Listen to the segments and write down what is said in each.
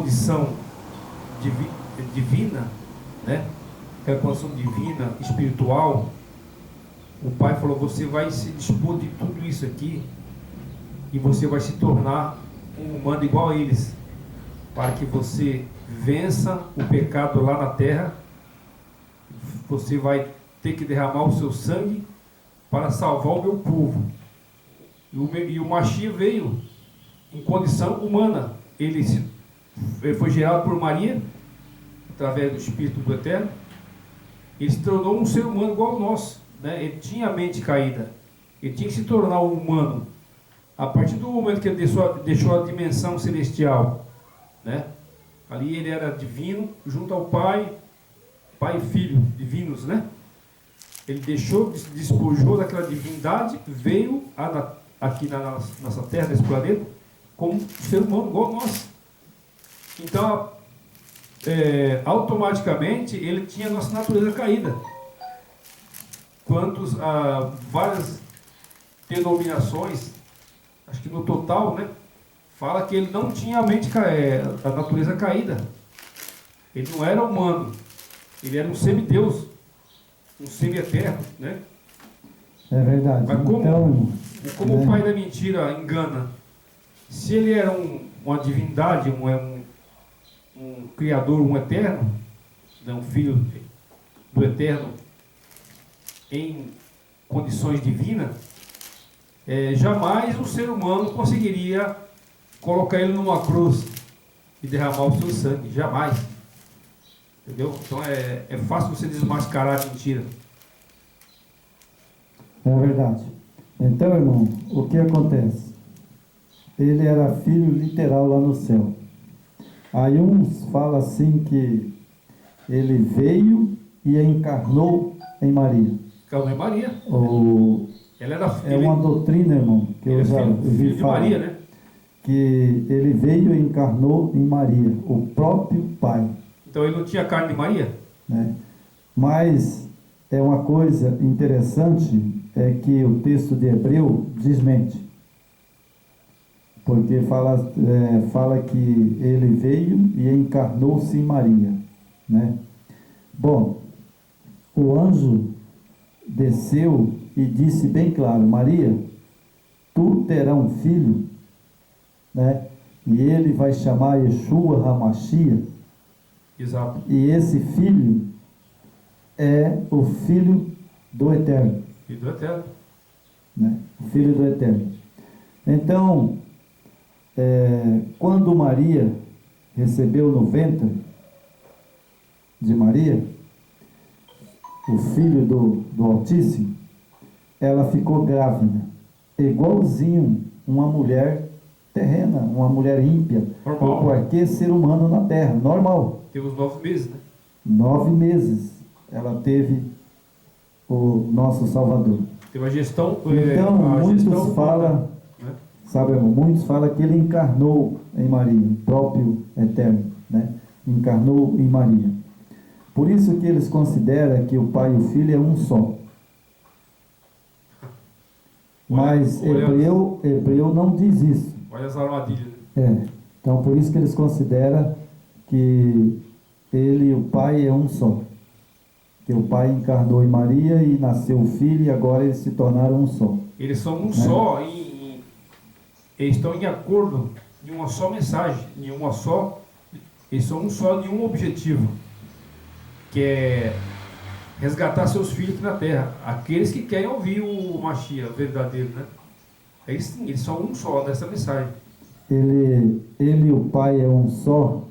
condição divina, né? Aquela condição divina, espiritual. O Pai falou: você vai se dispor de tudo isso aqui e você vai se tornar um humano igual a eles, para que você vença o pecado lá na terra. Você vai ter que derramar o seu sangue para salvar o meu povo. E o Mashiach veio em condição humana. Ele foi gerado por Maria, através do Espírito do Eterno. Ele se tornou um ser humano igual ao nosso, né? Ele tinha a mente caída, ele tinha que se tornar um humano. A partir do momento que ele deixou a dimensão celestial, né? Ali ele era divino, junto ao Pai e Filho, divinos, né? Ele despojou daquela divindade, veio aqui na nossa terra, nesse planeta, como um ser humano igual a nós. Então, automaticamente, ele tinha a nossa natureza caída. Quantos a várias denominações, acho que no total, né, fala que ele não tinha a natureza caída. Ele não era humano, ele era um semideus, um semi-eterno, né? É verdade. Mas como, então, o pai da mentira engana? Se ele era uma divindade, um criador, um eterno, né, um filho do eterno em condições divinas, jamais um ser humano conseguiria colocar ele numa cruz e derramar o seu sangue, jamais. Entendeu? Então é fácil você desmascarar a mentira. é verdade. Então, irmão, o que acontece? Ele era filho literal lá no céu. Aí uns falam assim que ele veio e encarnou em Maria. Encarnou em Maria. Ela era, É uma doutrina, irmão, que eu já ouvi de falar. Maria, né? Que ele veio e encarnou em Maria, o próprio Pai. Então ele não tinha carne de Maria? Né? Mas é uma coisa interessante, é que o texto de Hebreu desmente. Porque fala que ele veio e encarnou-se em Maria, né? Bom, o anjo desceu e disse bem claro: Maria, tu terás um filho, né? E ele vai chamar Yeshua HaMashiach. Exato. E esse filho é o Filho do Eterno. Filho do Eterno. Né? O Filho do Eterno. Então, quando Maria recebeu no ventre de Maria o Filho do Altíssimo, ela ficou grávida, igualzinho uma mulher terrena, uma mulher ímpia, Normal. ou qualquer ser humano na terra, normal. Teve os 9 meses, né? 9 meses ela teve o nosso Salvador. Teve a gestão. Então, muitos falam, né? sabe, irmão, muitos falam que ele encarnou em Maria, o próprio Eterno, né? Encarnou em Maria. Por isso que eles consideram que o Pai e o Filho é um só. Mas Hebreu não diz isso. Olha as armadilhas. Né? Então, por isso que eles consideram que ele e o Pai é um só. Que o Pai encarnou em Maria e nasceu o Filho e agora eles se tornaram um só. Eles são um né? só, eles estão em acordo em uma só mensagem, eles são um só em um objetivo, que é resgatar seus filhos aqui na terra, aqueles que querem ouvir o Mashiach verdadeiro, né? Eles são um só nessa mensagem. Ele e o Pai é um só,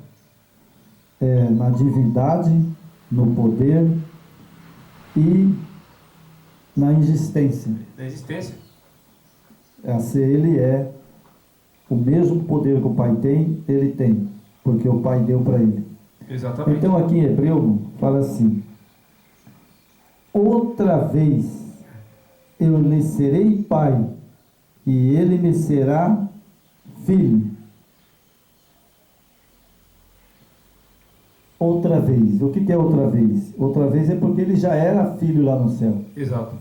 na divindade, no poder e na existência. Na existência. Assim, ele é o mesmo poder que o Pai tem, ele tem, porque o Pai deu para ele. Exatamente. Então aqui em Hebreu fala assim: outra vez eu lhe serei pai e ele me será filho. Outra vez. O que é outra vez? Outra vez é porque ele já era filho lá no céu. Exato.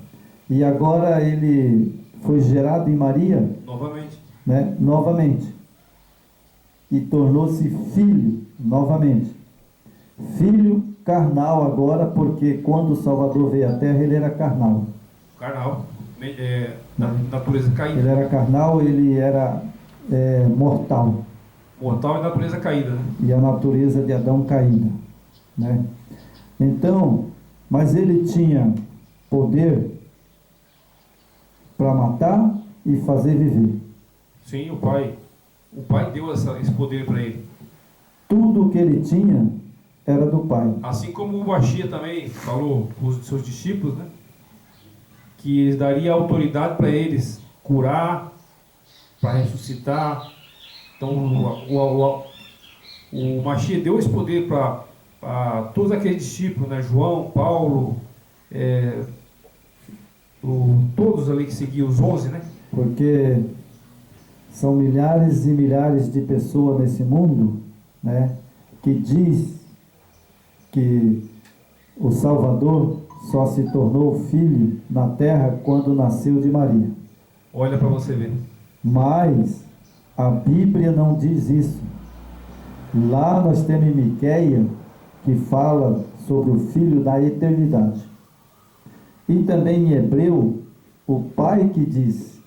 E agora ele foi gerado em Maria, Novamente. né? Novamente. e tornou-se filho novamente. Filho carnal agora, porque quando o Salvador veio à Terra, ele era carnal. Carnal, natureza caída. Ele era carnal, ele era mortal. Mortal e natureza caída, né? E a natureza de Adão caída, né? Então, mas ele tinha poder para matar e fazer viver. Sim, o Pai deu esse poder para ele. Tudo que ele tinha era do Pai. Assim como o Bashia também falou para os seus discípulos, né? Que eles daria autoridade para eles curar, para ressuscitar. Então o Machia deu esse poder para todos aqueles discípulos, né? João, Paulo, todos ali que seguiam, os 11, né? Porque são milhares e milhares de pessoas nesse mundo, né? Que diz que o Salvador só se tornou filho na terra quando nasceu de Maria. Olha para você ver. Mas a Bíblia não diz isso. Lá nós temos em Miqueias, que fala sobre o Filho da eternidade. E também em Hebreu, o Pai que diz: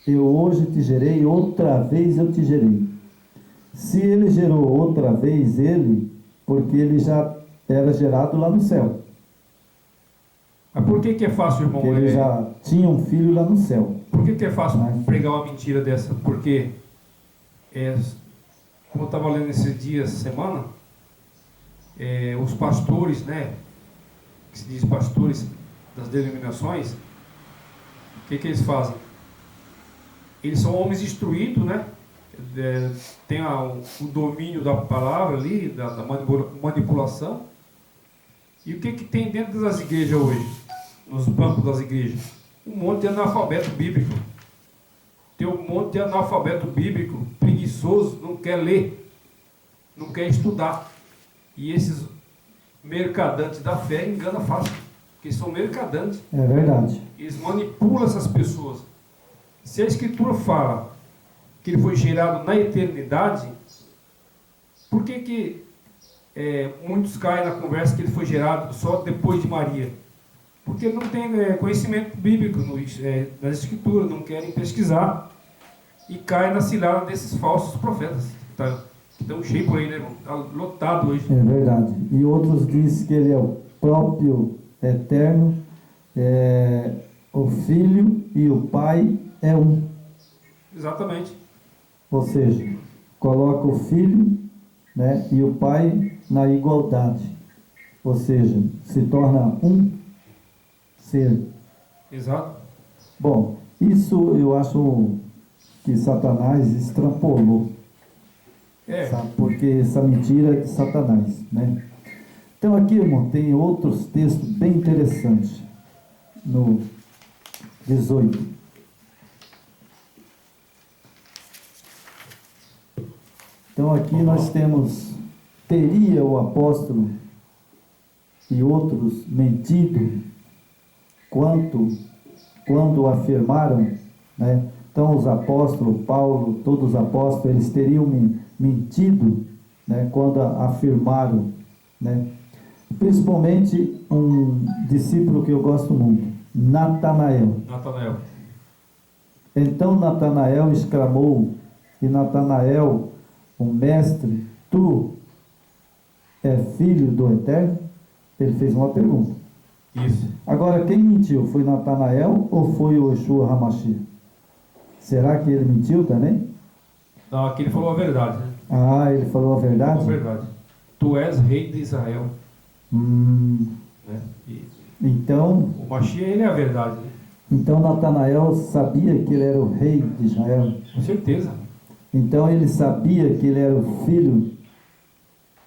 eu hoje te gerei, outra vez eu te gerei. Se ele gerou outra vez ele, porque ele já era gerado lá no céu. Mas por que é fácil, irmão? Porque ele já tinha um filho lá no céu. Por que é fácil pregar uma mentira dessa? Porque, como eu estava lendo esses dias, semana, os pastores, né, que se diz pastores das denominações, o que eles fazem? Eles são homens instruídos, né? Tem o domínio da palavra ali, da manipulação. E o que tem dentro das igrejas hoje? Nos bancos das igrejas? Um monte de analfabeto bíblico. Tem um monte de analfabeto bíblico, preguiçoso, não quer ler, não quer estudar. E esses mercadantes da fé enganam fácil, porque são mercadantes. É verdade. Eles manipulam essas pessoas. Se a Escritura fala que ele foi gerado na eternidade, por que muitos caem na conversa que ele foi gerado só depois de Maria? Porque não tem conhecimento bíblico nas Escrituras, não querem pesquisar e caem na cilada desses falsos profetas que estão cheios por aí, né, irmão? Está lotado hoje. É verdade. E outros dizem que ele é o próprio eterno, o Filho e o Pai é um. Exatamente. Ou seja, coloca o Filho, né, e o Pai na igualdade. Ou seja, se torna um ser. Exato. Bom, isso eu acho que Satanás extrapolou. Sabe? Porque essa mentira é de Satanás, né? Então aqui, irmão, tem outros textos bem interessantes. No 18. Então aqui nós temos: teria o apóstolo e outros mentido quando afirmaram, né? Então os apóstolos, Paulo, todos os apóstolos, eles teriam mentido, né? Quando afirmaram, né? Principalmente um discípulo que eu gosto muito, Natanael. Então Natanael exclamou, e Natanael, o mestre: tu é filho do Eterno? Ele fez uma pergunta. Isso. Agora, quem mentiu? Foi Natanael ou foi o Yeshua HaMashiach? Será que ele mentiu também? Não, aqui ele falou a verdade, né? Ah, ele falou a verdade? Falou a verdade. Tu és rei de Israel. Né? Então, o Mashiach, ele é a verdade, né? Então Natanael sabia que ele era o rei de Israel? Com certeza. Então ele sabia que ele era o filho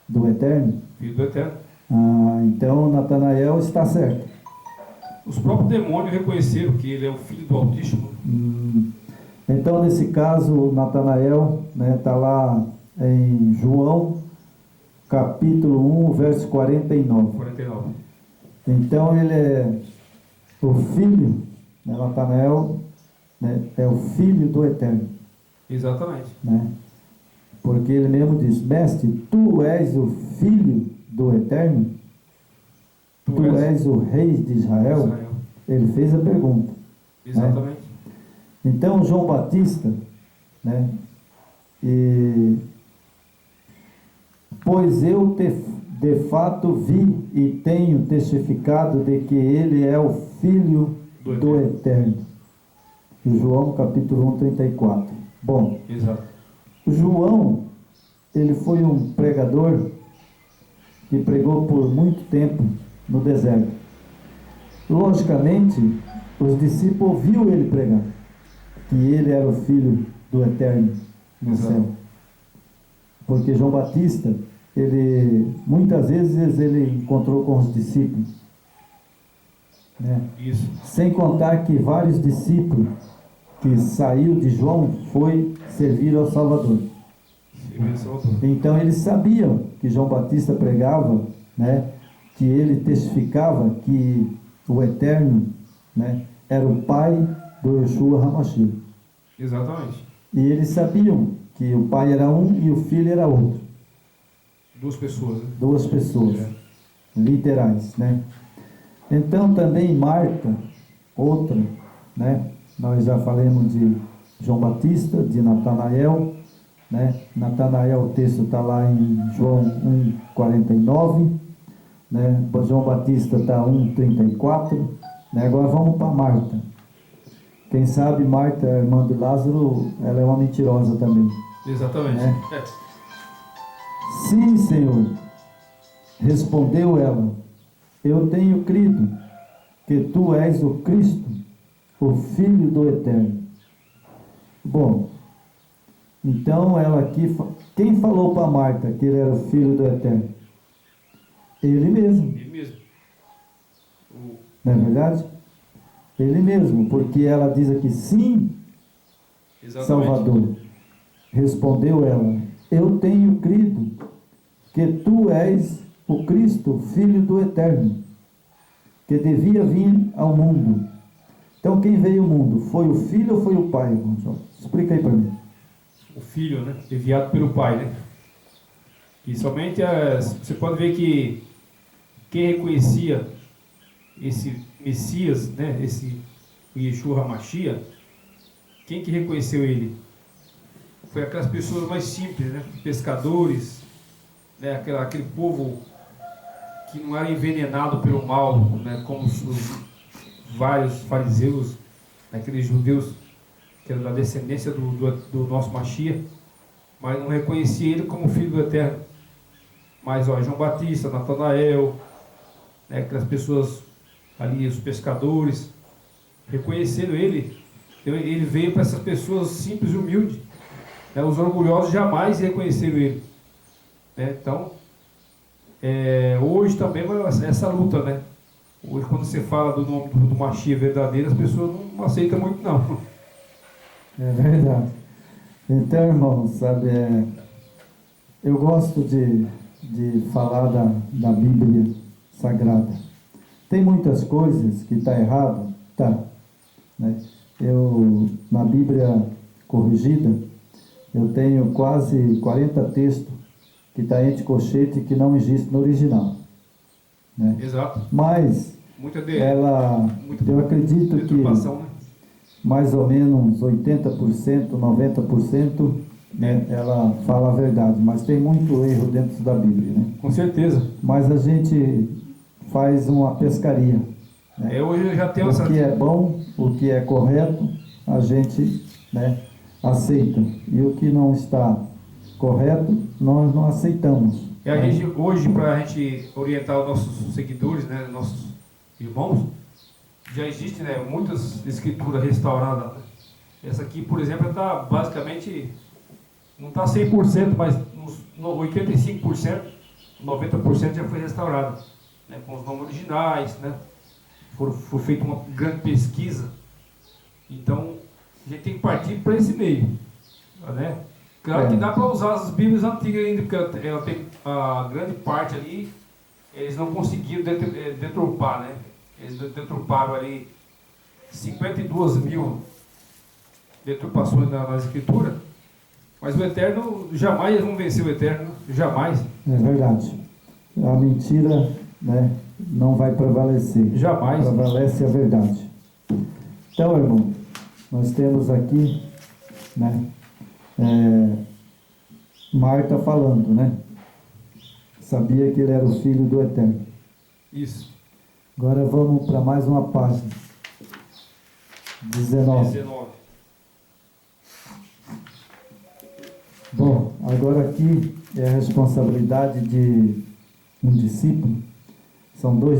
do Eterno? Filho do Eterno. Ah, então Natanael está certo. Os próprios demônios reconheceram que ele é o filho do Altíssimo. Então nesse caso Natanael, né, está lá em João capítulo 1, verso 49. Então ele é o filho, né, Natanael, né, é o filho do Eterno. Exatamente. Né? Porque ele mesmo diz: Mestre, tu és o Filho do Eterno? Tu és o Rei de Israel? Ele fez a pergunta. Exatamente. Né? Então, João Batista, né? Pois eu de fato vi e tenho testificado de que ele é o Filho do Eterno. João capítulo 1, 34. Bom, exato. João, ele foi um pregador que pregou por muito tempo no deserto. Logicamente, os discípulos ouviram ele pregar que ele era o Filho do Eterno no céu. Porque João Batista, ele muitas vezes ele encontrou com os discípulos, né? Isso. Sem contar que vários discípulos que saiu de João foi servir ao Salvador. Então eles sabiam que João Batista pregava, né? Que ele testificava que o Eterno, né? Era o Pai do Yeshua HaMashiach. Exatamente. E eles sabiam que o Pai era um e o Filho era outro. Duas pessoas, né? Duas pessoas, literais, né? Então também Marta, outra, né? Nós já falamos de João Batista, de Natanael, né? Natanael, o texto está lá em João 1,49, né? João Batista está 1,34, né? Agora vamos para Marta. Quem sabe Marta, irmã de Lázaro, ela é uma mentirosa também. Exatamente. Né? Sim, Senhor, respondeu ela, eu tenho crido que tu és o Cristo, o Filho do Eterno. Bom, então ela aqui, quem falou para Marta que ele era o Filho do Eterno? Ele mesmo. Ele mesmo. Não é verdade? Ele mesmo, porque ela diz aqui, sim, exatamente. Salvador. Respondeu ela, eu tenho crido que tu és o Cristo, Filho do Eterno, que devia vir ao mundo. Então quem veio ao mundo? Foi o Filho ou foi o Pai, irmão? Explica aí para mim. O Filho, né? Enviado pelo Pai, né? E somente você pode ver que quem reconhecia esse Messias, né? Esse Yeshua HaMashiach, quem que reconheceu ele? Foi aquelas pessoas mais simples, né? Pescadores, né? Aquele povo que não era envenenado pelo mal, né? Como os vários fariseus, aqueles judeus que eram da descendência do nosso Mashiach, mas não reconhecia ele como Filho do Eterno. Mas João Batista, Natanael, né? Aquelas pessoas ali, os pescadores, reconheceram ele. Ele veio para essas pessoas simples e humildes, né? Os orgulhosos jamais reconheceram ele, né? Então hoje também essa luta, né? Hoje quando você fala do nome do Mashiach verdadeiro, as pessoas não aceitam muito não. É verdade. Então, irmão, sabe, eu gosto de falar da Bíblia Sagrada. Tem muitas coisas que está errado, tá, né? Eu, na Bíblia corrigida, eu tenho quase 40 textos que está entre colchete que não existe no original, né? Exato. Mas eu acredito que né? Mais ou menos 80%, 90%, né, ela fala a verdade, mas tem muito erro dentro da Bíblia, né? Com certeza. Mas a gente faz uma pescaria, né? Hoje eu já tenho o que é bom, o que é correto, a gente, né, aceita, e o que não está correto, nós não aceitamos. E a gente, hoje, para a gente orientar os nossos seguidores, né, nossos irmãos, já existe, né, muitas escrituras restauradas. Essa aqui, por exemplo, está basicamente, não está 100%, mas uns 85%, 90% já foi restaurada, né, com os nomes originais, né? Foi feita uma grande pesquisa. Então, a gente tem que partir para esse meio, né? Claro que dá para usar as Bíblias antigas ainda, porque ela tem a grande parte ali, eles não conseguiram deturpar, né? Eles deturparam ali 52 mil deturpações na escritura, Mas o eterno, jamais eles vão vencer o eterno, jamais. É verdade. A mentira, né, não vai prevalecer. Jamais. Prevalece a verdade. Então, irmão, nós temos aqui, né, Marta falando, né? Sabia que ele era o filho do Eterno. Isso. Agora vamos para mais uma página. 19. Bom, agora aqui é a responsabilidade de um discípulo. São dois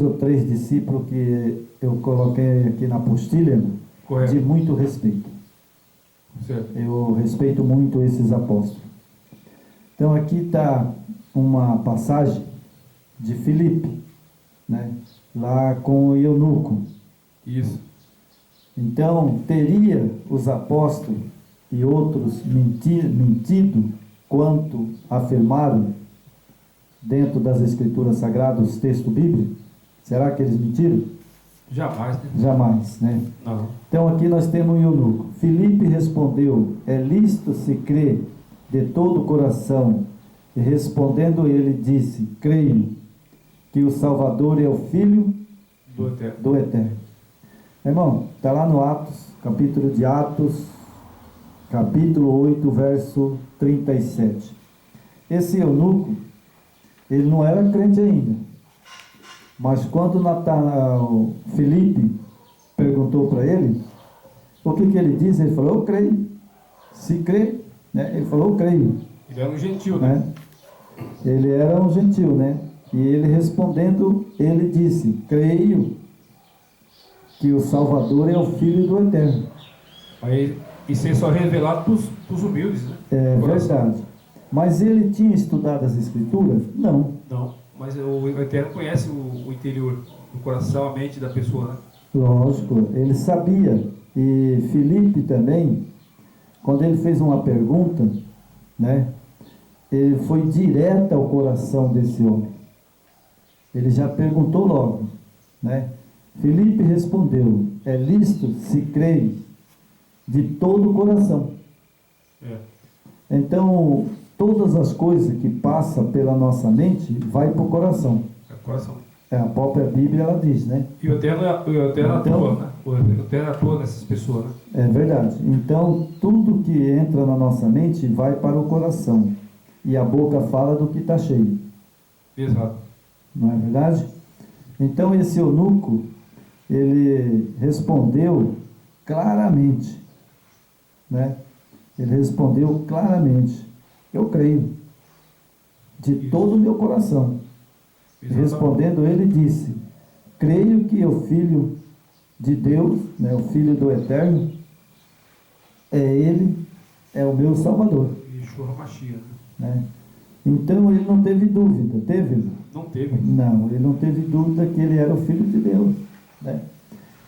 ou três discípulos que eu coloquei aqui na apostila, Correto. de muito respeito. Certo. Eu respeito muito esses apóstolos. Então aqui está uma passagem de Filipe, né? Lá com o eunuco. Isso. Então teria os apóstolos e outros mentido quanto afirmaram dentro das Escrituras Sagradas, os textos bíblicos? Será que eles mentiram? Jamais, né? Jamais, né? Não. Então aqui nós temos um eunuco. Filipe respondeu: é lícito se crer de todo o coração. E respondendo ele disse: creio que o Salvador é o Filho do Eterno. Irmão, está lá no Atos, capítulo 8, verso 37. Esse eunuco, ele não era crente ainda. Mas quando Filipe perguntou para ele, o que ele disse? Ele falou: eu creio. Se crê, né? Ele falou: eu creio. Ele era um gentil, né? Ele era um gentil, né? E ele respondendo, ele disse: creio que o Salvador é o Filho do Eterno. Aí, isso é só revelado para os humildes, né? É verdade. Mas ele tinha estudado as Escrituras? Não. Não, mas o Eterno conhece o interior do coração, a mente da pessoa, né? Lógico, ele sabia. E Filipe também, quando ele fez uma pergunta, né? Ele foi direto ao coração desse homem. Ele já perguntou logo, né? Filipe respondeu: é lícito se crer de todo o coração. Então, todas as coisas que passam pela nossa mente vai para o coração. É o coração. A própria Bíblia ela diz, né? E o Eterno atua, né? O Eterno atua nessas pessoas, né? É verdade. Então, tudo que entra na nossa mente vai para o coração. E a boca fala do que está cheio. Exato. Não é verdade? Então, esse eunuco, ele respondeu claramente, né? Ele respondeu claramente: eu creio, de todo o meu coração. Exatamente. Respondendo, ele disse: creio que o Filho de Deus, né, o Filho do Eterno, Ele é o meu Salvador. Yeshua HaMashiach, Né? Então ele não teve dúvida, teve? Não teve. Não, ele não teve dúvida que ele era o Filho de Deus. Né?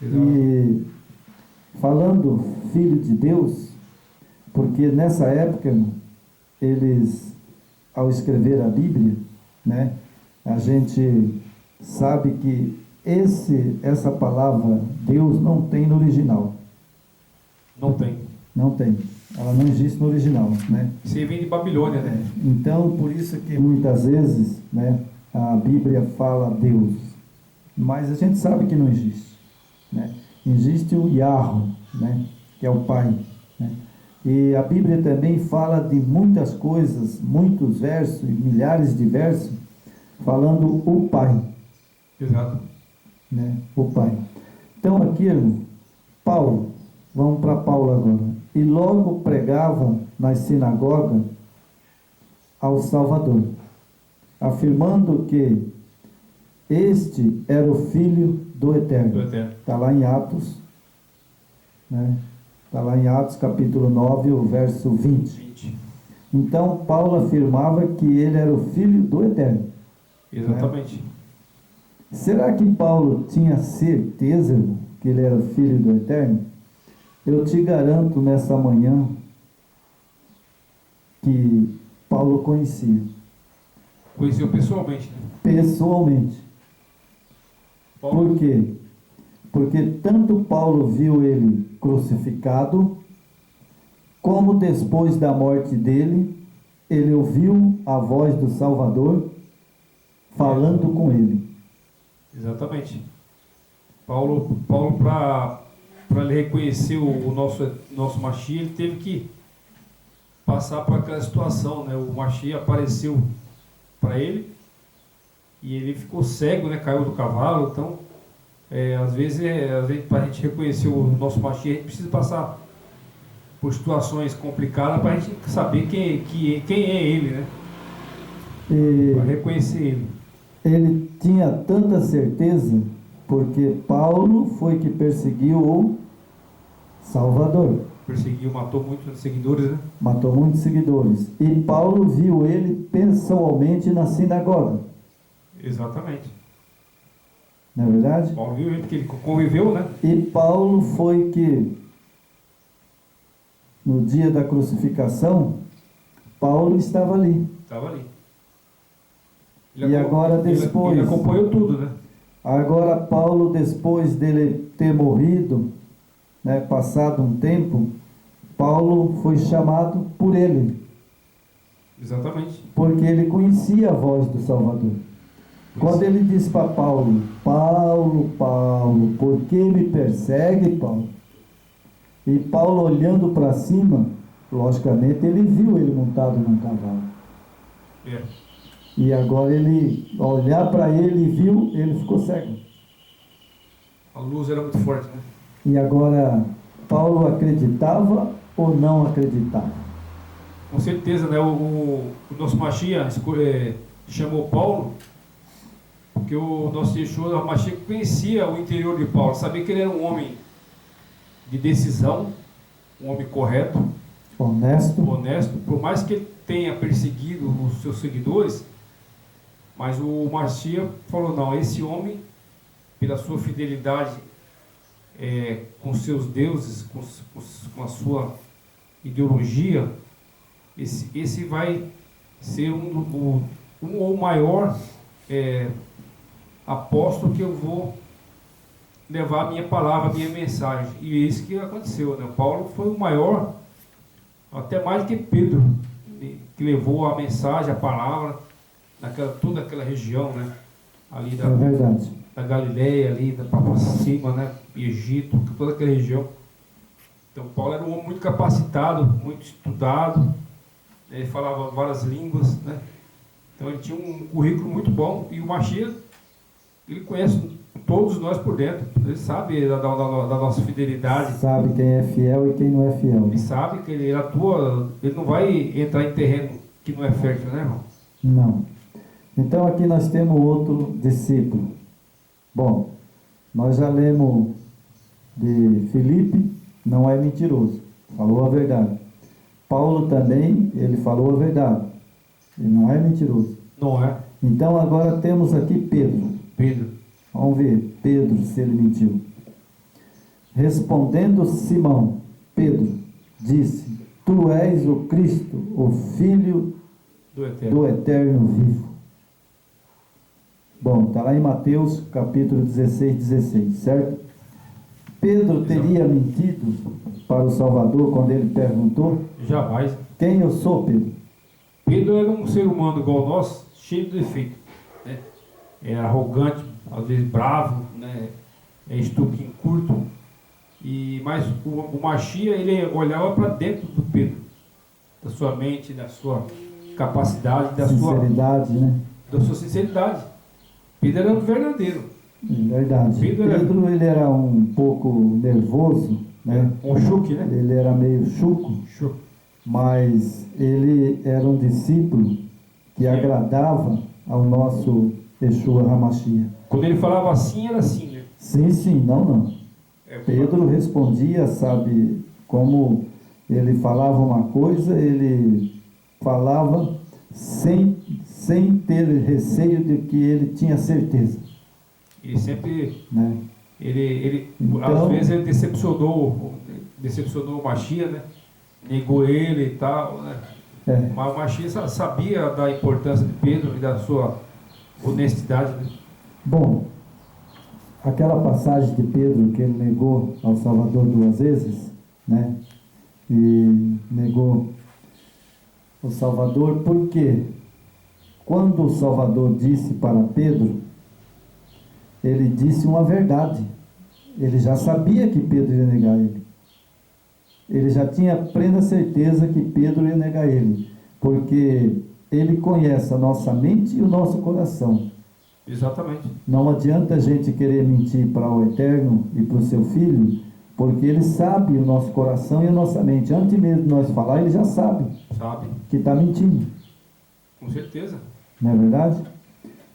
E falando Filho de Deus, porque nessa época, eles, ao escrever a Bíblia, né, a gente sabe que essa palavra Deus não tem no original. Não tem. Não tem. Ela não existe no original, né? Isso aí vem de Babilônia, né? Então, por isso que muitas vezes, né, a Bíblia fala Deus, mas a gente sabe que não existe, né? Existe o Yahweh, né, que é o Pai, né? E a Bíblia também fala de muitas coisas, muitos versos, milhares de versos, falando o Pai. Exato. Né? O Pai. Então aqui, irmão, Paulo, vamos para Paulo agora. E logo pregava nas sinagogas ao Salvador, afirmando que este era o Filho do Eterno. Está lá em Atos, né? Está lá em Atos capítulo 9, o verso 20. Então Paulo afirmava que ele era o Filho do Eterno. Exatamente. Né? Será que Paulo tinha certeza, irmão, que ele era o Filho do Eterno? Eu te garanto nessa manhã que Paulo conhecia. Conheceu pessoalmente, né? Pessoalmente. Paulo. Por quê? Porque tanto Paulo viu ele crucificado, como depois da morte dele, ele ouviu a voz do Salvador falando com ele. Exatamente. Paulo para ele reconhecer o nosso Mashiach, ele teve que passar por aquela situação, né? O Mashiach apareceu para ele e ele ficou cego, né? Caiu do cavalo. Então, às vezes para a gente reconhecer o nosso Mashiach, a gente precisa passar por situações complicadas para a gente saber quem é ele, né? Para reconhecer ele. Ele tinha tanta certeza porque Paulo foi que perseguiu o Salvador. Perseguiu, matou muitos seguidores, né? Matou muitos seguidores. E Paulo viu ele pessoalmente na sinagoga. Exatamente. Não é verdade? Paulo viu ele porque ele conviveu, né? E Paulo foi que, no dia da crucificação, Paulo estava ali. Estava ali. E agora depois... Ele acompanhou tudo, né? Agora Paulo, depois dele ter morrido, né, passado um tempo, Paulo foi chamado por ele. Exatamente. Porque ele conhecia a voz do Salvador. Quando ele disse para Paulo, Paulo, Paulo, por que me persegue, Paulo? E Paulo olhando para cima, logicamente ele viu ele montado num cavalo. E agora ele, ao olhar para ele e viu, ele ficou cego. A luz era muito forte, né? E agora, Paulo acreditava ou não acreditava? Com certeza, né? O nosso Mashiach chamou Paulo porque o nosso Yeshua, o Mashiach, conhecia o interior de Paulo, sabia que ele era um homem de decisão, um homem correto, honesto. Por mais que ele tenha perseguido os seus seguidores, mas o Mashiach falou, não, esse homem, pela sua fidelidade com seus deuses, com a sua ideologia, esse vai ser o maior apóstolo que eu vou levar a minha palavra, a minha mensagem. E é isso que aconteceu, né? Paulo foi o maior, até mais que Pedro, que levou a mensagem, a palavra, toda aquela região, né? Ali da Galileia, ali para cima, né? Egito, toda aquela região. Então Paulo era um homem muito capacitado, muito estudado, ele falava várias línguas, né? Então ele tinha um currículo muito bom, e o Mashiach, ele conhece todos nós por dentro, ele sabe da nossa fidelidade. Sabe quem é fiel e quem não é fiel. Ele sabe que ele atua, ele não vai entrar em terreno que não é fértil, né, irmão? Não. Então aqui nós temos outro discípulo. Bom, nós já lemos de Filipe, não é mentiroso, falou a verdade. Paulo também, ele falou a verdade, ele não é mentiroso. Não é. Então agora temos aqui Pedro. Vamos ver, Pedro, se ele mentiu. Respondendo Simão, Pedro disse, tu és o Cristo, o Filho do Eterno vivo. Bom, está lá em Mateus capítulo 16, certo? Pedro teria mentido para o Salvador quando ele perguntou? Jamais. Quem eu sou, Pedro? Pedro era um ser humano igual nós, cheio de defeito, né? É arrogante, às vezes bravo, né? É estupinho curto. Mas o Mashiach, ele olhava para dentro do Pedro, da sua mente, da sua capacidade, da sua sinceridade. Pedro era um verdadeiro. Verdade. Pedro ele era um pouco nervoso, né? Um chuque, né? Ele era meio chuco. Mas ele era um discípulo que agradava ao nosso Yeshua HaMashiach. Quando ele falava assim, era assim, né? Sim, não. Pedro respondia, sabe, como ele falava uma coisa, ele falava sem ter receio de que ele tinha certeza. Ele sempre, né? Então, às vezes ele decepcionou o Mashiach, né? Negou ele e tal, né? Mas o Mashiach sabia da importância de Pedro e da sua honestidade, né? Bom, aquela passagem de Pedro que ele negou ao Salvador 2 vezes, né? e negou o Salvador, porque quando o Salvador disse para Pedro, ele disse uma verdade. Ele já sabia que Pedro ia negar ele. Ele já tinha plena certeza que Pedro ia negar ele, porque ele conhece a nossa mente e o nosso coração. Exatamente. Não adianta a gente querer mentir para o Eterno e para o seu Filho, porque ele sabe o nosso coração e a nossa mente. Antes mesmo de nós falar, ele já sabe que está mentindo. Com certeza. Não é verdade?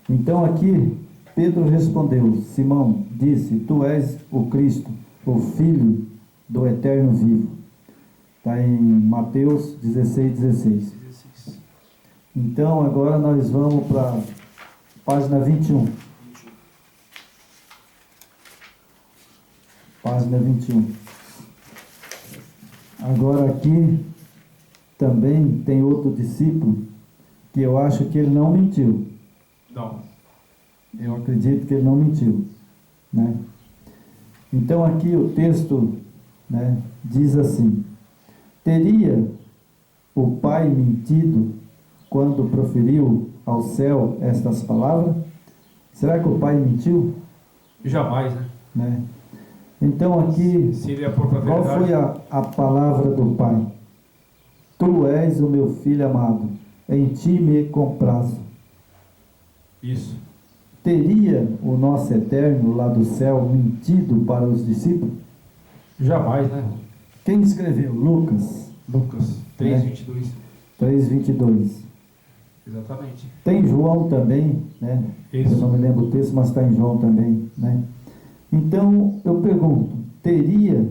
Então aqui, Pedro respondeu, Simão disse, tu és o Cristo, o Filho do Eterno vivo. Está em Mateus 16:16. Então agora nós vamos para a página 21. Página 21. Agora aqui também tem outro discípulo que eu acho que ele não mentiu. Não. Eu acredito que ele não mentiu, né? Então aqui o texto, né, diz assim: teria o Pai mentido quando proferiu ao céu estas palavras? Será que o Pai mentiu? Jamais, Né? Então aqui, se ele é a própria qual verdade. foi a palavra do Pai? Tu és o meu filho amado, em ti me comprazo. Isso. Teria o nosso Eterno lá do céu mentido para os discípulos? Jamais, né? Quem escreveu? Lucas Lucas 3:22. 3:22. Exatamente. Tem João também, né? Isso. Eu não me lembro o texto, mas está em João também, né? Então, eu pergunto, teria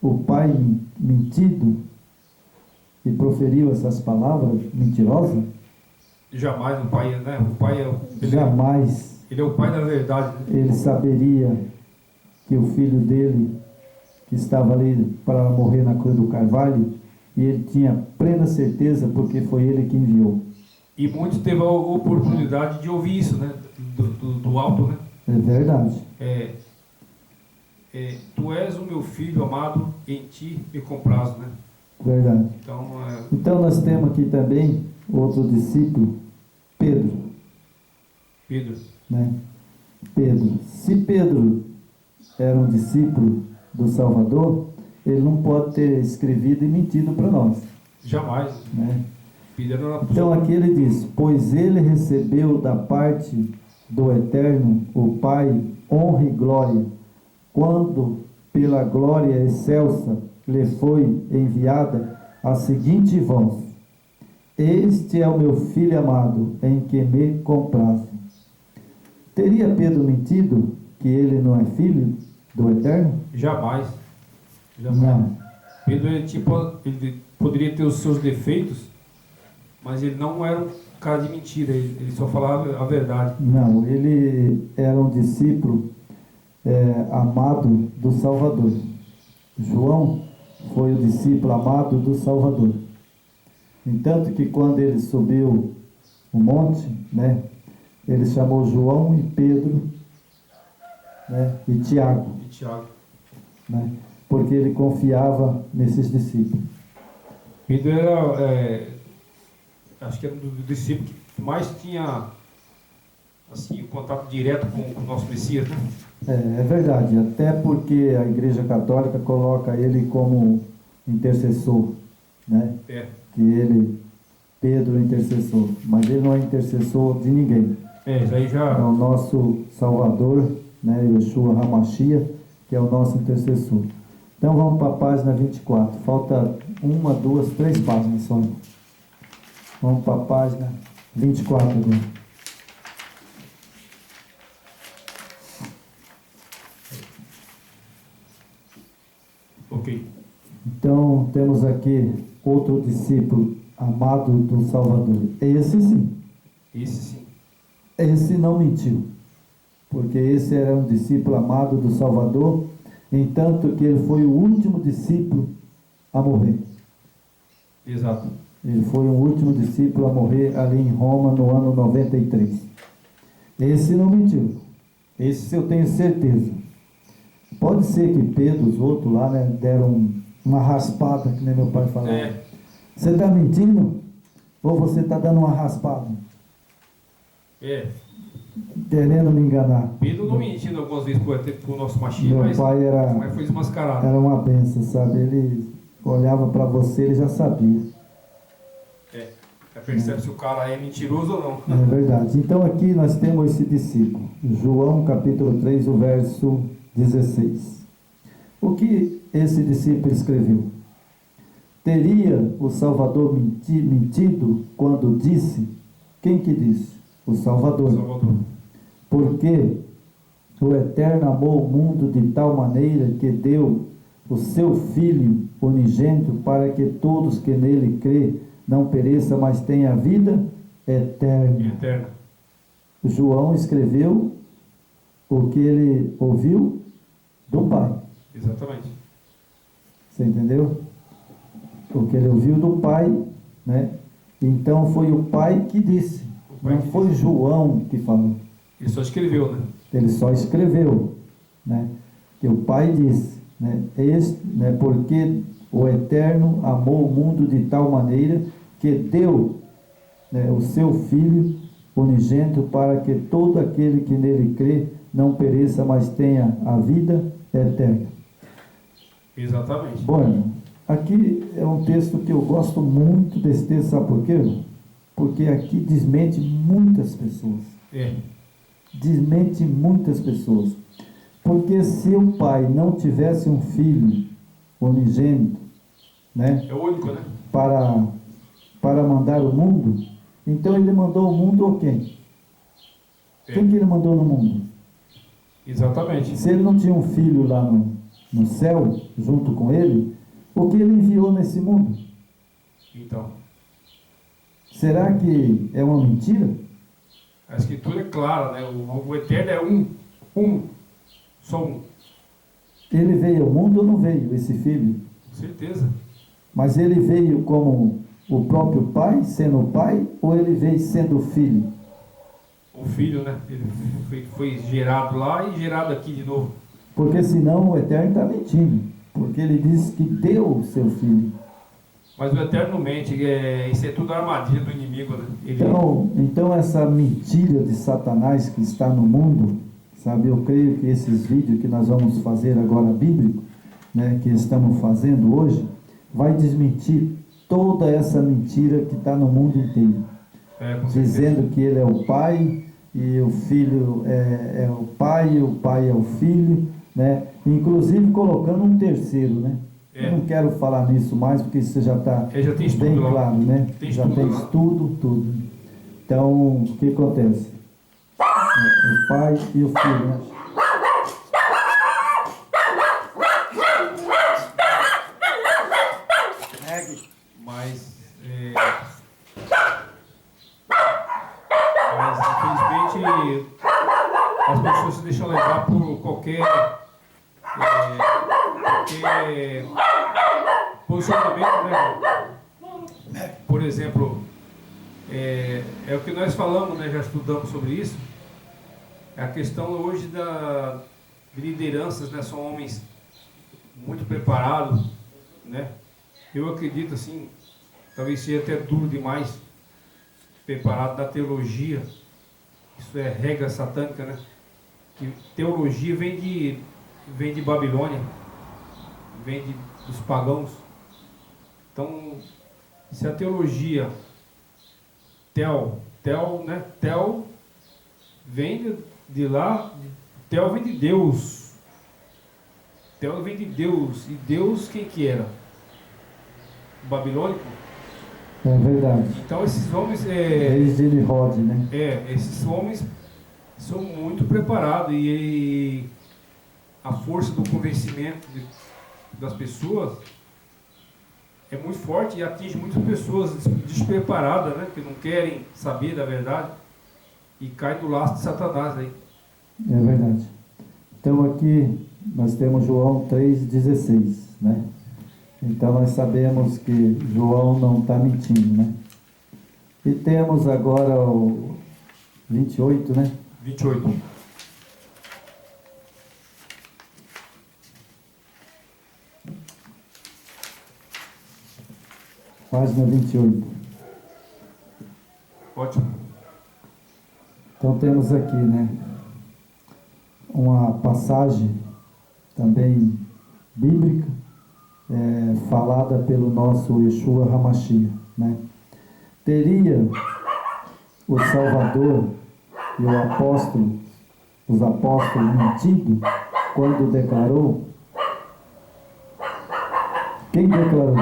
o Pai mentido e proferiu essas palavras mentirosas? Jamais o Pai, né? O Pai Jamais. Ele é o Pai da verdade, né? Ele saberia que o filho dele, que estava ali para morrer na cruz do Carvalho, e ele tinha plena certeza porque foi ele que enviou. E muitos teve a oportunidade de ouvir isso, né? Do alto, né? É verdade. Tu és o meu filho amado, em ti me comprazo, né? Verdade. Então, nós temos aqui também outro discípulo, Pedro. Né? Pedro. Se Pedro era um discípulo do Salvador, ele não pode ter escrevido e mentido para nós. Jamais. Né? Pedro era... Então aqui ele diz, pois ele recebeu da parte do Eterno, o Pai, honra e glória, quando pela glória excelsa lhe foi enviada a seguinte voz: este é o meu filho amado, em que me comprazo. Teria Pedro mentido que ele não é filho do Eterno? Jamais. Não. Pedro, ele poderia ter os seus defeitos, mas ele não era um cara de mentira, ele só falava a verdade. Não, ele era um discípulo amado do Salvador. João foi o discípulo amado do Salvador. Entanto que quando ele subiu o monte, né, ele chamou João e Pedro, né, e Tiago. Né, porque ele confiava nesses discípulos. Pedro era, acho que era um dos discípulos que mais tinha assim, um contato direto com o nosso Messias, né? É verdade, até porque a Igreja Católica coloca ele como intercessor, né? Que ele, Pedro, é intercessor, mas ele não é intercessor de ninguém. Isso aí já... É o nosso Salvador, né? Yeshua HaMashiach, que é o nosso intercessor. Então vamos para a página 24, falta 1, 2, 3 páginas só. Vamos para a página 24 agora. Ok. Então temos aqui outro discípulo amado do Salvador. Esse sim. Esse não mentiu. Porque esse era um discípulo amado do Salvador, entanto que ele foi o último discípulo a morrer. Exato. Ele foi o último discípulo a morrer ali em Roma no ano 93. Esse não mentiu. Esse eu tenho certeza. Pode ser que Pedro, os outros lá, né, deram uma raspada, que nem meu pai falava. É, Você está mentindo? Ou você está dando uma raspada? é. Querendo me enganar. Pedro não mentindo algumas vezes pro nosso machismo, Meu mas, pai mas foi desmascarado. era uma benção, sabe? Ele olhava para você, ele já sabia. É. Já percebe se o cara é mentiroso ou não. É verdade. Então aqui nós temos esse discípulo. João capítulo 3, o verso 16. O que esse discípulo escreveu? Teria o Salvador mentido quando disse? Quem que disse? O Salvador. Salvador. Porque o Eterno amou o mundo de tal maneira que deu o seu Filho unigênito para que todos que nele crê não pereça, mas tenha vida eterna. Eterno. João escreveu o que ele ouviu do Pai. Exatamente. Você entendeu? O que ele ouviu do Pai, né? Então foi o Pai que disse. Pai Não que foi disse. João que falou. Ele só escreveu, né? Ele só escreveu, né? Que o Pai disse, né? Porque o Eterno amou o mundo de tal maneira que deu, né, o seu Filho unigênito para que todo aquele que nele crê não pereça, mas tenha a vida eterna. Exatamente. Bom, aqui é um texto que eu gosto muito desse texto, sabe por quê? Porque aqui desmente muitas pessoas. É. Desmente muitas pessoas. Porque se o pai não tivesse um filho unigênito, né, É o único, né? para mandar o mundo, então ele mandou o mundo ou quem? É. Quem que ele mandou no mundo? Exatamente. Se ele não tinha um filho lá no céu, junto com ele, o que ele enviou nesse mundo? Então, Será que é uma mentira? a escritura é clara, né? O Eterno é só um. Ele veio ao mundo ou não veio, esse filho? Com certeza. Mas ele veio como o próprio pai, sendo o pai, ou ele veio sendo o filho? O filho, né? Ele foi gerado lá e gerado aqui de novo. Porque senão o Eterno está mentindo. Porque ele disse que deu o seu filho. Mas o Eterno não mente, isso é tudo armadilha do inimigo, né? Então essa mentira de Satanás que está no mundo, sabe, eu creio que esses vídeos que nós vamos fazer agora bíblico, né, que estamos fazendo hoje, vai desmentir toda essa mentira que está no mundo inteiro. Com certeza. Dizendo que ele é o pai, e o filho é o pai, e o pai é o filho, né? Inclusive colocando um terceiro, né? Eu não quero falar nisso mais, porque isso já está bem claro, né? Já tem estudo, tudo. Então, o que acontece? O pai e o filho, né? Mas infelizmente as pessoas se deixam levar por qualquer posicionamento, né? Por exemplo, é o que nós falamos, né? Já estudamos sobre isso. É a questão hoje de lideranças, né? São homens muito preparados, né? Eu acredito assim, talvez seja até duro demais, preparado da teologia. Isso é regra satânica, né? Que teologia vem de Babilônia, vem dos pagãos. Então, se a teologia né? Tel vem de lá, Tel vem de Deus. Tel vem de Deus. E Deus quem que era? O babilônico? É verdade. Então esses homens Desde ele rode, né? esses homens são muito preparados e a força do convencimento das pessoas é muito forte e atinge muitas pessoas despreparadas, né? Que não querem saber da verdade e cai do laço de Satanás aí. É verdade. Então aqui nós temos João 3,16, né? Então nós sabemos que João não está mentindo, né? E temos agora o 28, né? 28. página 28. Ótimo. Então temos aqui, né, uma passagem também bíblica, falada pelo nosso Yeshua HaMashiach, né? Teria o Salvador e os apóstolos mentido quando declarou? Quem declarou?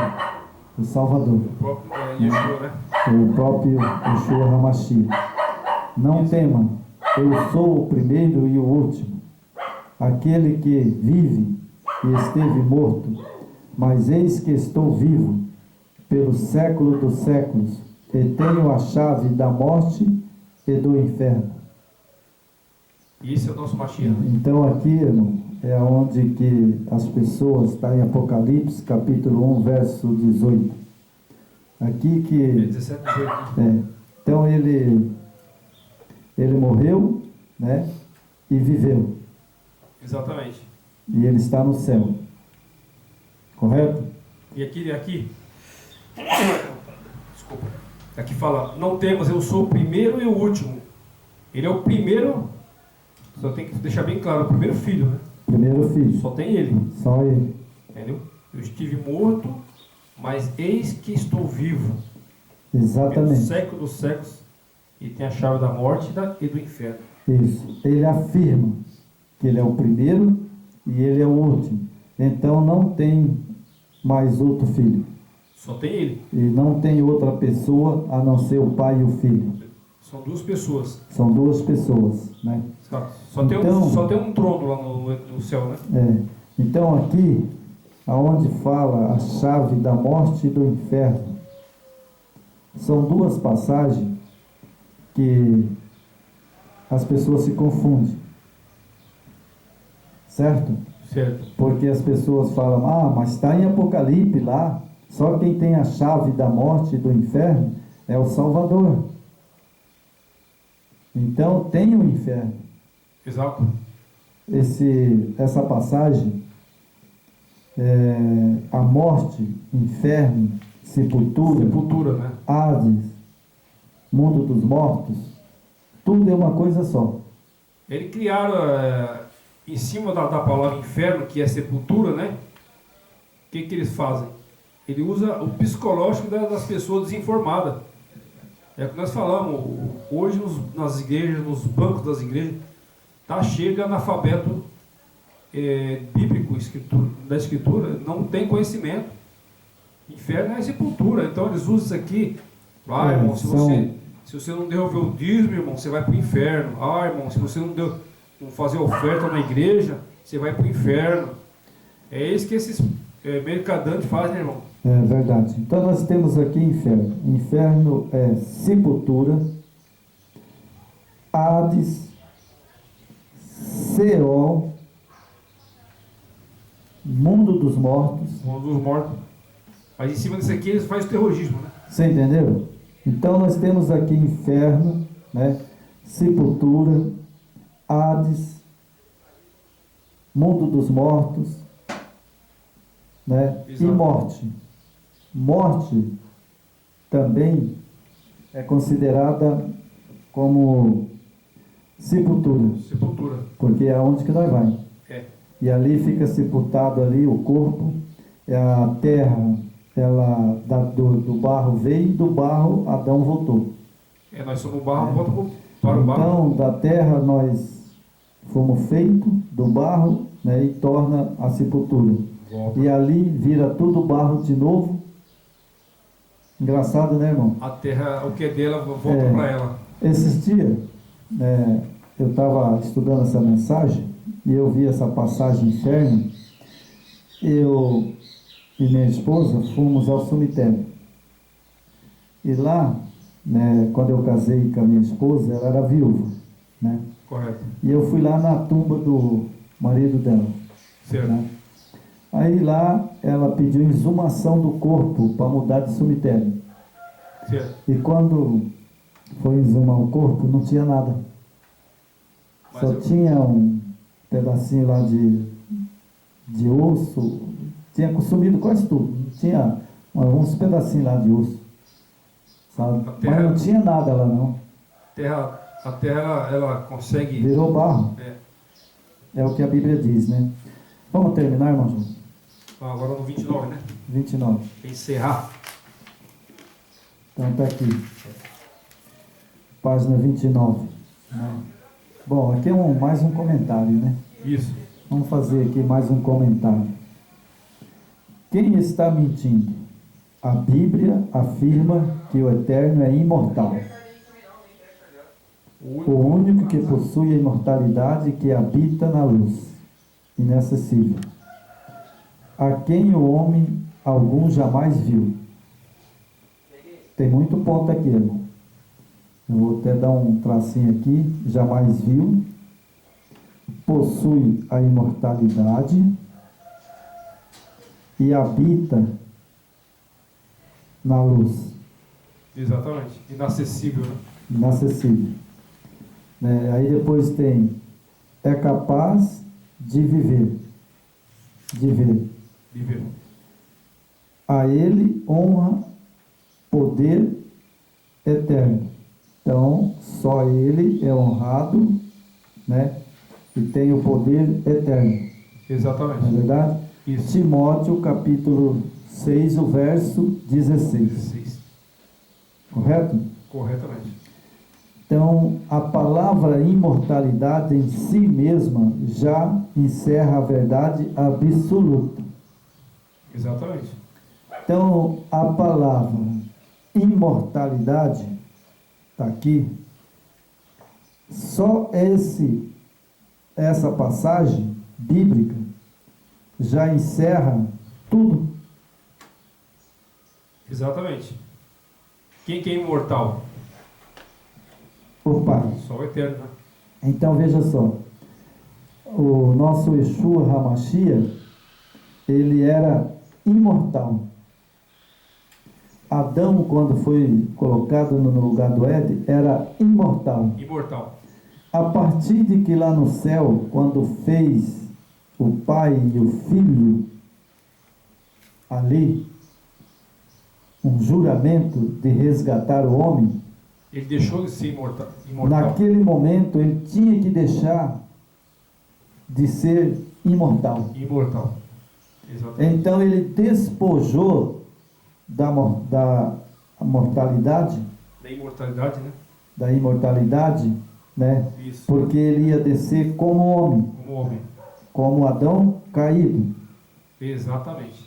O Salvador. O próprio Yeshua, né? O próprio Yeshua HaMashiach. Não tema, eu sou o primeiro e o último, aquele que vive e esteve morto, mas eis que estou vivo pelo século dos séculos, e tenho a chave da morte e do inferno. E esse é o nosso Mashiach. Então aqui, irmão, é onde que as pessoas, está em Apocalipse, capítulo 1, verso 18. Aqui que... 17, 18. Então ele morreu, né, e viveu. Exatamente. E ele está no céu. Correto? E aqui, desculpa, aqui fala, não temos, eu sou o primeiro e o último. Ele é o primeiro, só tem que deixar bem claro, o primeiro filho, né? Primeiro filho. Só tem ele. Só ele. Entendeu? Eu estive morto, mas eis que estou vivo. Exatamente. Pelo século dos séculos, e tem a chave da morte e do inferno. Isso. Ele afirma que ele é o primeiro e ele é o último. Então não tem mais outro filho. Só tem ele. E não tem outra pessoa a não ser o pai e o filho. São duas pessoas. São duas pessoas, né? Só tem um trono lá no céu, né? Então aqui, aonde fala a chave da morte e do inferno, são duas passagens que as pessoas se confundem. Certo? Certo. Porque as pessoas falam, mas está em Apocalipse lá, só quem tem a chave da morte e do inferno é o Salvador. Então tem o inferno. Exato. Essa passagem, a morte, inferno, sepultura, né? Hades, mundo dos mortos, tudo é uma coisa só. Eles criaram, em cima da palavra inferno, que é sepultura, né? O que eles fazem? Ele usa o psicológico das pessoas desinformadas. É o que nós falamos, hoje nas igrejas, nos bancos das igrejas, está cheio de analfabeto bíblico, da escritura, não tem conhecimento. Inferno é sepultura, então eles usam isso aqui. Irmão, se você não devolver o dízimo, irmão, você vai para o inferno. Irmão, se você não fazer oferta na igreja, você vai para o inferno. É isso que esses mercadantes fazem, irmão. É verdade. Então nós temos aqui inferno. Inferno é sepultura, Hades, Seol, mundo dos mortos. Mundo dos mortos. Mas em cima disso aqui eles fazem terrorismo, né? Você entendeu? Então nós temos aqui inferno, né? Sepultura, Hades, mundo dos mortos, né? E morte. Morte também é considerada como sepultura. Sepultura. Porque é aonde que nós vamos. E ali fica sepultado ali o corpo, a terra, ela do barro veio e do barro Adão voltou. Nós somos barro, volta para o barro. Então, da terra nós fomos feitos, do barro, né, e torna a sepultura. Volta. E ali vira tudo barro de novo. Engraçado, né, irmão? A terra, o que é dela, volta para ela. Esses dias, eu estava estudando essa mensagem e eu vi essa passagem inferno. Eu e minha esposa fomos ao cemitério. E lá, né, quando eu casei com a minha esposa, ela era viúva, né? Correto. E eu fui lá na tumba do marido dela. Certo. Né? Aí lá ela pediu exumação do corpo para mudar de cemitério. Certo. E quando foi exumar o corpo, não tinha nada. Só tinha um pedacinho lá de osso, tinha consumido quase tudo. Não tinha uns pedacinhos lá de osso, sabe? Mas não tinha nada lá não. A terra ela consegue... Virou barro. É o que a Bíblia diz, né? Vamos terminar, irmão João? Agora no 29, né? 29. Encerrar. Então está aqui. Página 29. Bom, aqui é mais um comentário, né? Isso. Vamos fazer aqui mais um comentário. Quem está mentindo? A Bíblia afirma que o Eterno é imortal. O único que possui a imortalidade, que habita na luz, inacessível, a quem o homem algum jamais viu. Tem muito ponto aqui, irmão. Eu vou até dar um tracinho aqui. Jamais viu. Possui a imortalidade e habita na luz. Exatamente. Inacessível, né? Inacessível. Aí depois tem: é capaz de viver. De ver. Viver. A ele honra, poder eterno. Então, só ele é honrado, né? E tem o poder eterno. Exatamente. Não é verdade? Isso. Timóteo, capítulo 6, o verso 16. 16. Correto? Corretamente. Então, a palavra imortalidade em si mesma já encerra a verdade absoluta. Exatamente. Então, a palavra imortalidade está aqui. Só essa passagem bíblica já encerra tudo. Exatamente. Quem que é imortal? O Pai. Só o Eterno, né? Então veja só, o nosso Yeshua HaMashiach, ele era imortal. Adão, quando foi colocado no lugar do Éden, era imortal. Imortal. A partir de que lá no céu, quando fez o Pai e o Filho ali, um juramento de resgatar o homem, Ele deixou de ser imortal. naquele momento ele tinha que deixar de ser imortal. Imortal. Exatamente. Então ele despojou da mortalidade, Da imortalidade, né? da imortalidade, né? Isso. Porque ele ia descer como homem, Como homem. como Adão caído. Exatamente.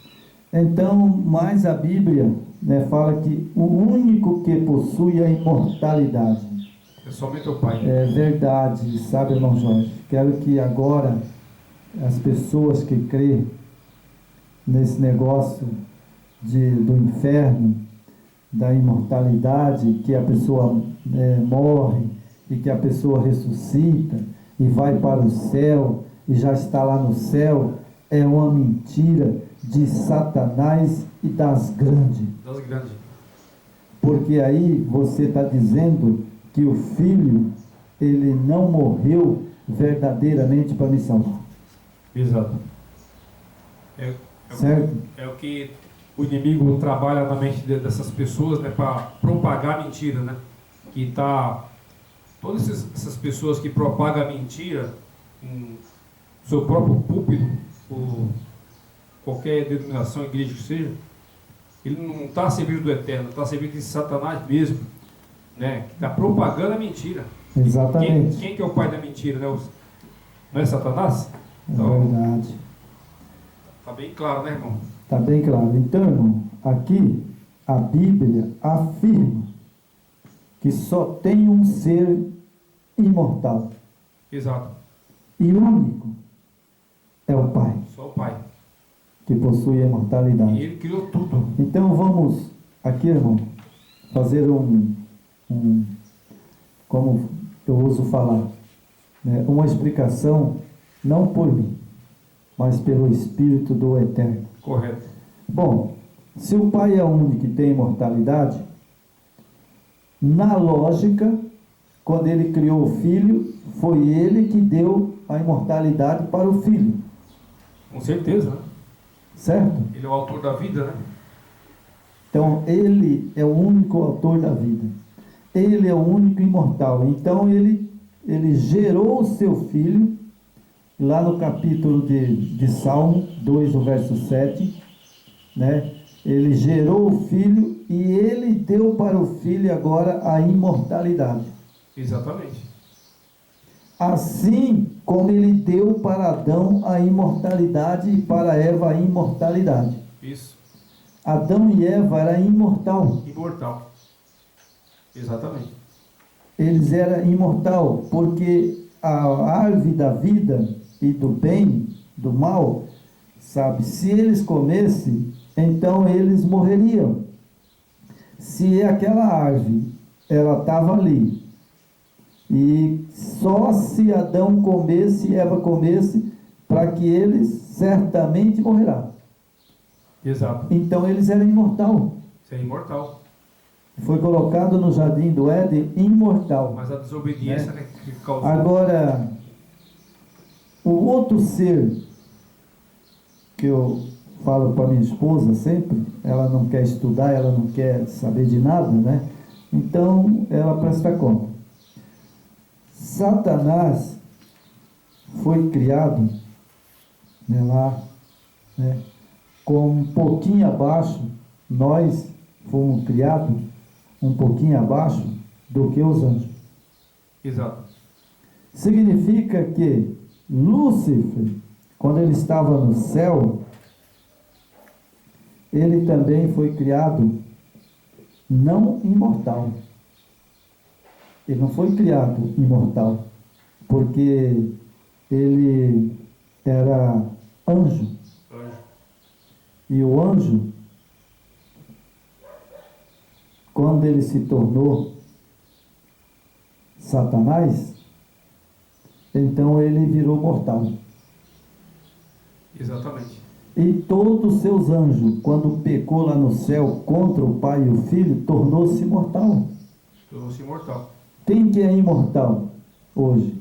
Então, mais a Bíblia, né, fala que o único que possui a imortalidade. É somente o Pai. É verdade, sabe, irmão Jorge? Quero que agora as pessoas que crêem nesse negócio do inferno, da imortalidade, que a pessoa morre e que a pessoa ressuscita e vai para o céu e já está lá no céu, é uma mentira de Satanás e das grandes. Das grandes. Porque aí você está dizendo que o Filho, ele não morreu verdadeiramente para me salvar. Exato. Certo? É o que o inimigo trabalha na mente dessas pessoas, né, para propagar mentira, né? Que tá todas essas pessoas que propagam a mentira em seu próprio púlpito, ou qualquer denominação, igreja que seja, ele não está a serviço do Eterno, está a serviço de Satanás mesmo, né? Que está propagando a mentira. Exatamente. Quem que é o pai da mentira, né? Não é Satanás? É Então, verdade. tá bem claro, né, irmão? Está bem claro. Então, irmão, aqui a Bíblia afirma que só tem um ser imortal Exato. e único, é o Pai, Só o Pai. que possui a E imortalidade. ele criou tudo. Então vamos aqui, irmão, fazer como eu uso falar, né, uma explicação, não por mim, mas pelo Espírito do Eterno. Correto. Bom, se o Pai é o único que tem imortalidade, na lógica, quando ele criou o Filho, foi ele que deu a imortalidade para o Filho. Com certeza, né? Certo? Ele é o autor da vida, né? Então, ele é o único autor da vida. Ele é o único imortal. Então, ele gerou o seu filho, lá no capítulo de Salmo 2, o verso 7, né? Ele gerou o filho e ele deu para o filho agora a imortalidade. Exatamente. Assim como ele deu para Adão a imortalidade e para Eva a imortalidade. Isso. Adão e Eva eram imortal. Imortal. Exatamente. Eles eram imortal porque a árvore da vida e do bem, do mal, sabe, se eles comessem, então eles morreriam. Se aquela árvore, ela estava ali, e só se Adão comesse e Eva comesse, para que eles certamente morrerão. Exato. Então eles eram imortal. Isso é imortal. Foi colocado no jardim do Éden imortal. Mas a desobediência, né, que causou. Agora, o outro ser que eu falo para minha esposa sempre, ela não quer estudar, ela não quer saber de nada, né? Então ela presta conta. Satanás foi criado, né, lá, né, com um pouquinho abaixo, nós fomos criados um pouquinho abaixo do que os anjos. Exato. Significa que Lúcifer, quando ele estava no céu, ele também foi criado não imortal. Ele não foi criado imortal, porque ele era anjo. E o anjo, quando ele se tornou Satanás, então ele virou mortal. Exatamente. E todos os seus anjos, quando pecou lá no céu contra o pai e o filho, tornou-se mortal. Tornou-se imortal. Quem que é imortal hoje?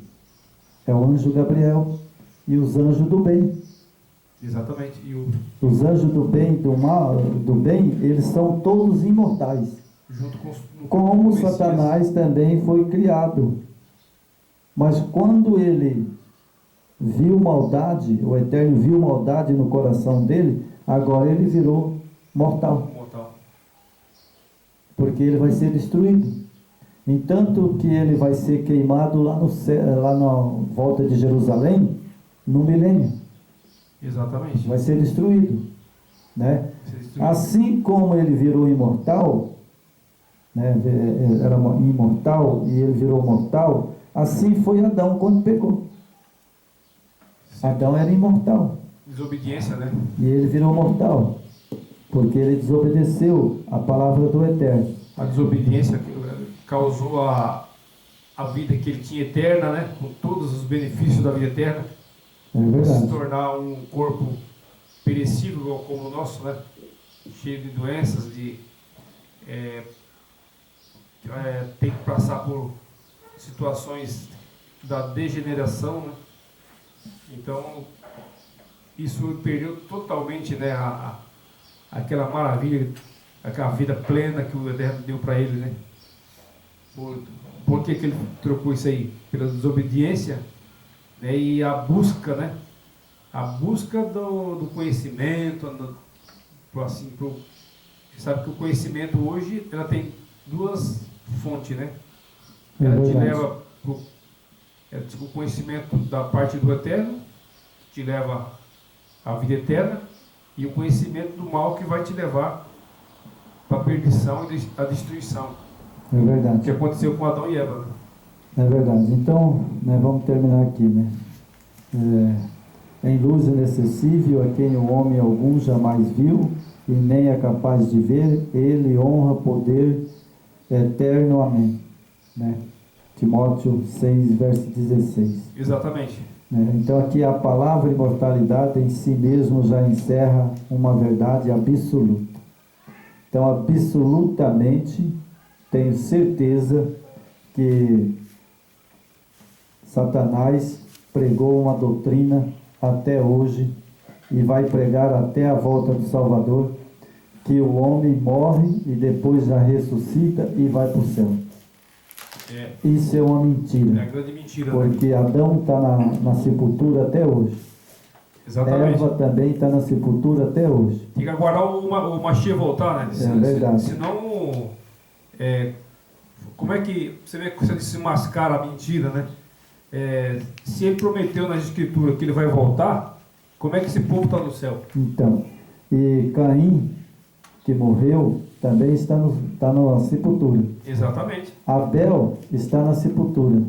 É o anjo Gabriel e os anjos do bem. Exatamente. E os anjos do bem e do mal, do bem, eles são todos imortais. Junto Como Satanás também foi criado. Mas quando ele viu maldade, o Eterno viu maldade no coração dele, agora ele virou mortal. Porque ele vai ser destruído. Entanto que ele vai ser queimado lá no céu, lá na volta de Jerusalém, no milênio. Exatamente. Vai ser destruído, né? Assim como ele virou imortal, né? Era imortal e ele virou mortal, assim foi Adão quando pecou. Adão era imortal. Desobediência, né? E ele virou mortal, porque ele desobedeceu a palavra do Eterno. A desobediência causou a vida que ele tinha eterna, né? Com todos os benefícios da vida eterna. É verdade. Se tornar um corpo perecível como o nosso, né? Cheio de doenças, tem que passar por situações da degeneração, né? Então, isso perdeu totalmente, né, aquela maravilha, aquela vida plena que o Eterno deu para ele, né? Por que ele trocou isso aí? Pela desobediência, né, e a busca, né? A busca do conhecimento, você sabe que o conhecimento hoje, ela tem duas fontes, né? Ela te leva o conhecimento da parte do Eterno, que te leva à vida eterna, e o conhecimento do mal que vai te levar para a perdição e a destruição. É verdade. O que aconteceu com Adão e Eva. É verdade. Então, né, vamos terminar aqui, né? Em luz inacessível, a quem o homem algum jamais viu e nem é capaz de ver, ele honra poder eterno. Amém. Né? Timóteo 6, verso 16. Exatamente. Então aqui a palavra imortalidade em si mesmo já encerra uma verdade absoluta. Então absolutamente tenho certeza que Satanás pregou uma doutrina até hoje e vai pregar até a volta do Salvador, que o homem morre e depois já ressuscita e vai para o céu. Isso é uma É mentira. a grande mentira, né? Porque Adão está na sepultura até hoje. Exatamente. Eva também está na sepultura até hoje. Tem que aguardar o Mashiach voltar, né? É verdade. Senão, como é que você vê que você se mascara a mentira, né? Se ele prometeu nas escrituras que ele vai voltar, como é que esse povo está no céu? Então, e Caim, que morreu, também está na sepultura. Exatamente. Abel está na sepultura.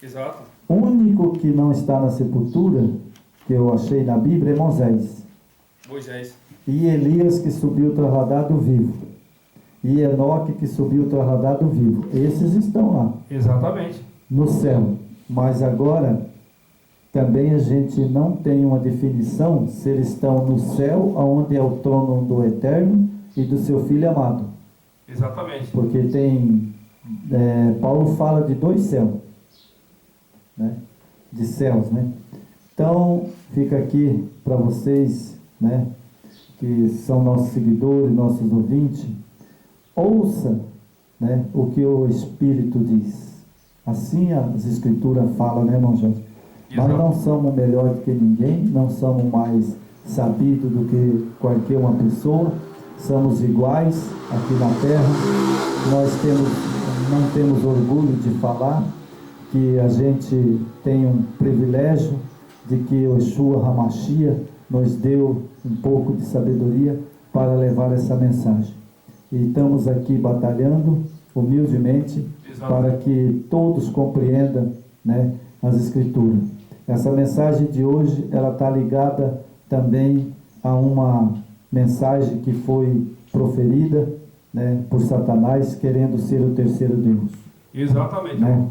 Exato. O único que não está na sepultura, que eu achei na Bíblia, é Moisés. Moisés. E Elias, que subiu trasladado vivo. E Enoque, que subiu trasladado vivo. Esses estão lá, Exatamente. no céu. Mas agora, também a gente não tem uma definição se eles estão no céu, onde é o trono do Eterno e do seu Filho amado. Exatamente. Porque Paulo fala de 2 céus, né? De céus, né? Então, fica aqui para vocês, né, que são nossos seguidores, nossos ouvintes, ouça, né, o que o Espírito diz. Assim as Escrituras falam, né, irmão Jorge? Nós não somos melhor do que ninguém, não somos mais sabidos do que qualquer uma pessoa, somos iguais aqui na terra. Nós não temos orgulho de falar que a gente tem um privilégio de que o Yeshua HaMashiach nos deu um pouco de sabedoria para levar essa mensagem. E estamos aqui batalhando humildemente para que todos compreendam, né, as Escrituras. Essa mensagem de hoje, ela está ligada também a uma mensagem que foi proferida, né, por Satanás, querendo ser o terceiro Deus. Exatamente. Né?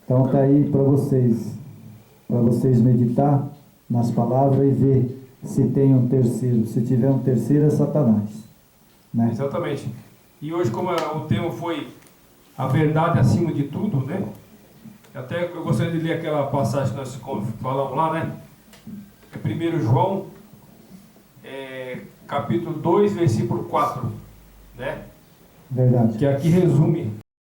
Então está aí para vocês meditar nas palavras e ver se tem um terceiro. Se tiver um terceiro, é Satanás. Né? Exatamente. E hoje, como o tema foi a verdade acima de tudo, né? Até eu gostaria de ler aquela passagem que nós falamos lá, né? É 1 João, capítulo 2, versículo 4, né? Verdade. Que aqui resume